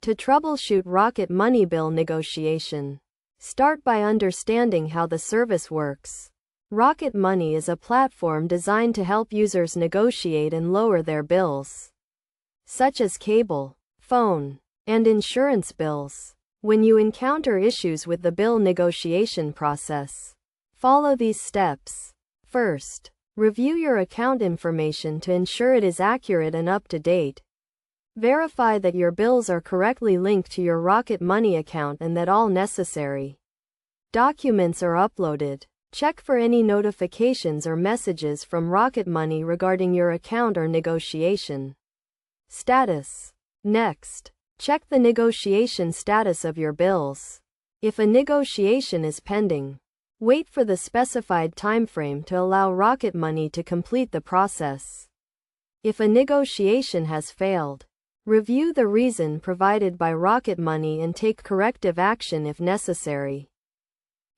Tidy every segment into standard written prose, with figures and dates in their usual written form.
To troubleshoot Rocket Money bill negotiation. Start by understanding how the service works. Rocket Money is a platform designed to help users negotiate and lower their bills, such as cable, phone, and insurance bills. When you encounter issues with the bill negotiation process, follow these steps. First, review your account information to ensure it is accurate and up to date. Verify that your bills are correctly linked to your Rocket Money account and that all necessary documents are uploaded. Check for any notifications or messages from Rocket Money regarding your account or negotiation status. Next, check the negotiation status of your bills. If a negotiation is pending, wait for the specified timeframe to allow Rocket Money to complete the process. If a negotiation has failed, review the reason provided by Rocket Money and take corrective action if necessary.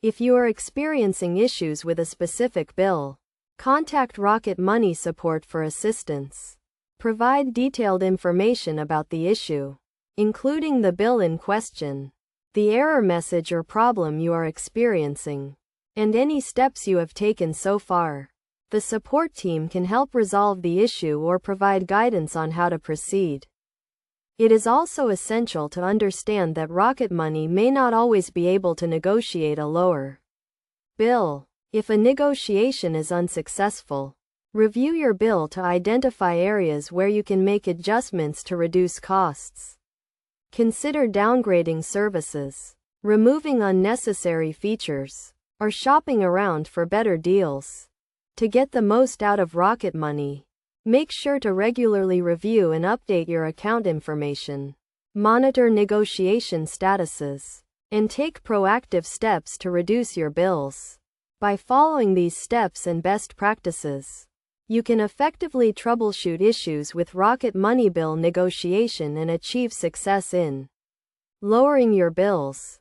If you are experiencing issues with a specific bill, contact Rocket Money support for assistance. Provide detailed information about the issue, including the bill in question, the error message or problem you are experiencing, and any steps you have taken so far. The support team can help resolve the issue or provide guidance on how to proceed. It is also essential to understand that Rocket Money may not always be able to negotiate a lower bill. If a negotiation is unsuccessful, review your bill to identify areas where you can make adjustments to reduce costs. Consider downgrading services, removing unnecessary features, or shopping around for better deals. To get the most out of Rocket Money, make sure to regularly review and update your account information, monitor negotiation statuses, and take proactive steps to reduce your bills. By following these steps and best practices, you can effectively troubleshoot issues with Rocket Money bill negotiation and achieve success in lowering your bills.